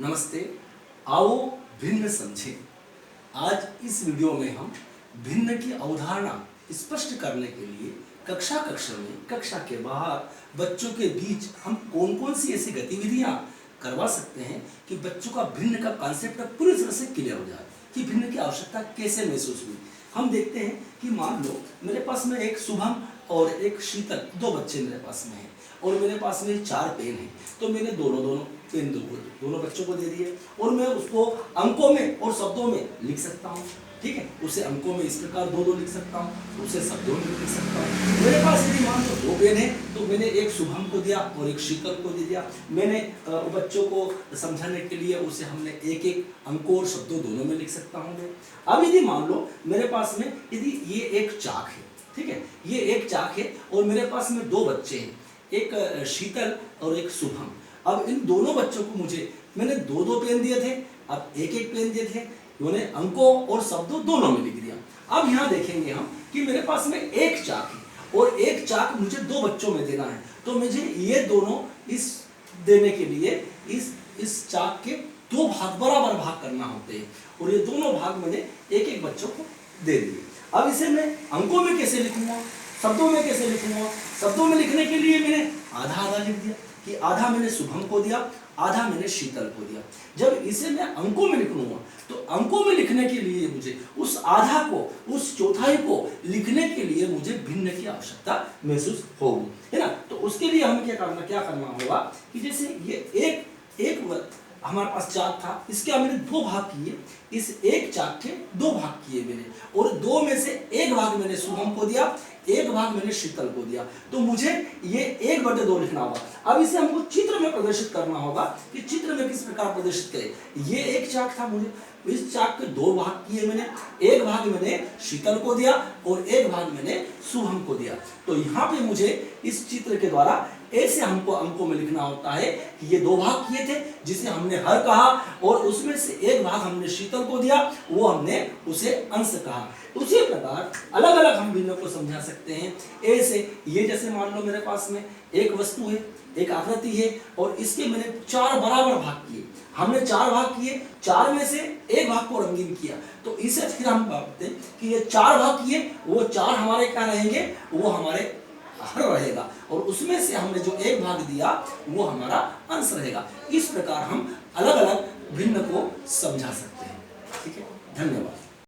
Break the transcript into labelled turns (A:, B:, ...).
A: नमस्ते। आओ भिन्न समझें। आज इस वीडियो में हम भिन्न की अवधारणा स्पष्ट करने के लिए कक्षा में कक्षा के बाहर बच्चों के बीच हम कौन कौन सी ऐसी गतिविधियां करवा सकते हैं कि बच्चों का भिन्न का कॉन्सेप्ट पूरी तरह से क्लियर हो जाए कि भिन्न की आवश्यकता कैसे महसूस हुई। हम देखते हैं कि मान लो मेरे पास में एक शुभम और एक शीतल, दो बच्चे मेरे पास में हैं और मेरे पास में 4 पेन हैं। तो मैंने दोनों पेन दोनों बच्चों को दे दिए और मैं उसको अंकों में और शब्दों में लिख सकता हूँ। ठीक है, उसे अंकों में इस प्रकार दो लिख सकता हूँ, उसे शब्दों में लिख सकता हूँ। मेरे पास यदि मान लो 2 पेन है तो मैंने एक शुभम को दिया और एक शीतल को दे दिया। मैंने बच्चों को समझाने के लिए उसे हमने एक अंकों और शब्दों दोनों में लिख सकता हूँ मैं। अब यदि मान लो मेरे पास में यदि ये एक चाक है, ठीक है, ये एक चाक है और मेरे पास में 2 बच्चे हैं, एक शीतल और एक शुभम। अब इन दोनों बच्चों को मैंने 2 पेन दिए थे, अब एक पेन दिए थे, उन्हें अंकों और शब्दों दोनों में लिख दिया। अब यहाँ देखेंगे हम कि मेरे पास में एक चाक है और एक चाक मुझे 2 बच्चों में देना है, तो मुझे ये दोनों इस देने के लिए इस चाक के 2 भाग बराबर भाग करना होते हैं और ये दोनों भाग मैंने एक बच्चों को दे दिए। अब इसे मैं अंकों में कैसे लिखूंगा, शब्दों में कैसे लिखूंगा? शब्दों में लिखने के लिए मैंने आधा लिख दिया कि आधा मैंने शुभम को दिया, आधा मैंने शीतल को दिया। जब इसे मैं अंकों में लिख लूंगा तो अंकों में लिखने के लिए मुझे उस आधा को, उस चौथाई को लिखने के लिए मुझे भिन्न की आवश्यकता महसूस होगी, है ना। तो उसके लिए हमें क्या करना होगा कि जैसे ये एक हमारे पास चाक था, इसके मैंने 2 भाग किए, इस एक चाक के 2 भाग किए मैंने और 2 में से 1 भाग मैंने शुभम को दिया, 1 भाग मैंने शीतल को दिया। तो मुझे ये 1/2 लिखना होगा। अब इसे हमको चित्र में प्रदर्शित करना होगा कि चित्र में किस प्रकार प्रदर्शित करें। ये एक चाक था, मुझे इस चाक के 2 भाग किए मैंने, 1 भाग मैंने शीतल को दिया और 1 भाग मैंने शुभम को दिया। तो यहाँ पे मुझे इस चित्र के द्वारा ऐसे हमको अंकों में लिखना होता है कि ये 2 भाग किए थे जिसे हमने हर कहा और उसमें से 1 भाग हमने शीतल को दिया, वो हमने उसे अंश कहा। उसी प्रकार अलग अलग हम भिन्न को समझा सकते हैं ऐसे। ये जैसे मान लो मेरे पास में एक वस्तु है, एक आकृति है और इसके मैंने 4 बराबर भाग किए। हमने 4 भाग किए, 4 में से 1 भाग को रंगीन किया, तो इसे फिर हम कहते हैं कि ये 4 भाग किए, वो 4 हमारे क्या रहेंगे, वो हमारे हर रहेगा और उसमें से हमने जो 1 भाग दिया वो हमारा अंश रहेगा। इस प्रकार हम अलग अलग भिन्न को समझा सकते हैं। ठीक है, धन्यवाद।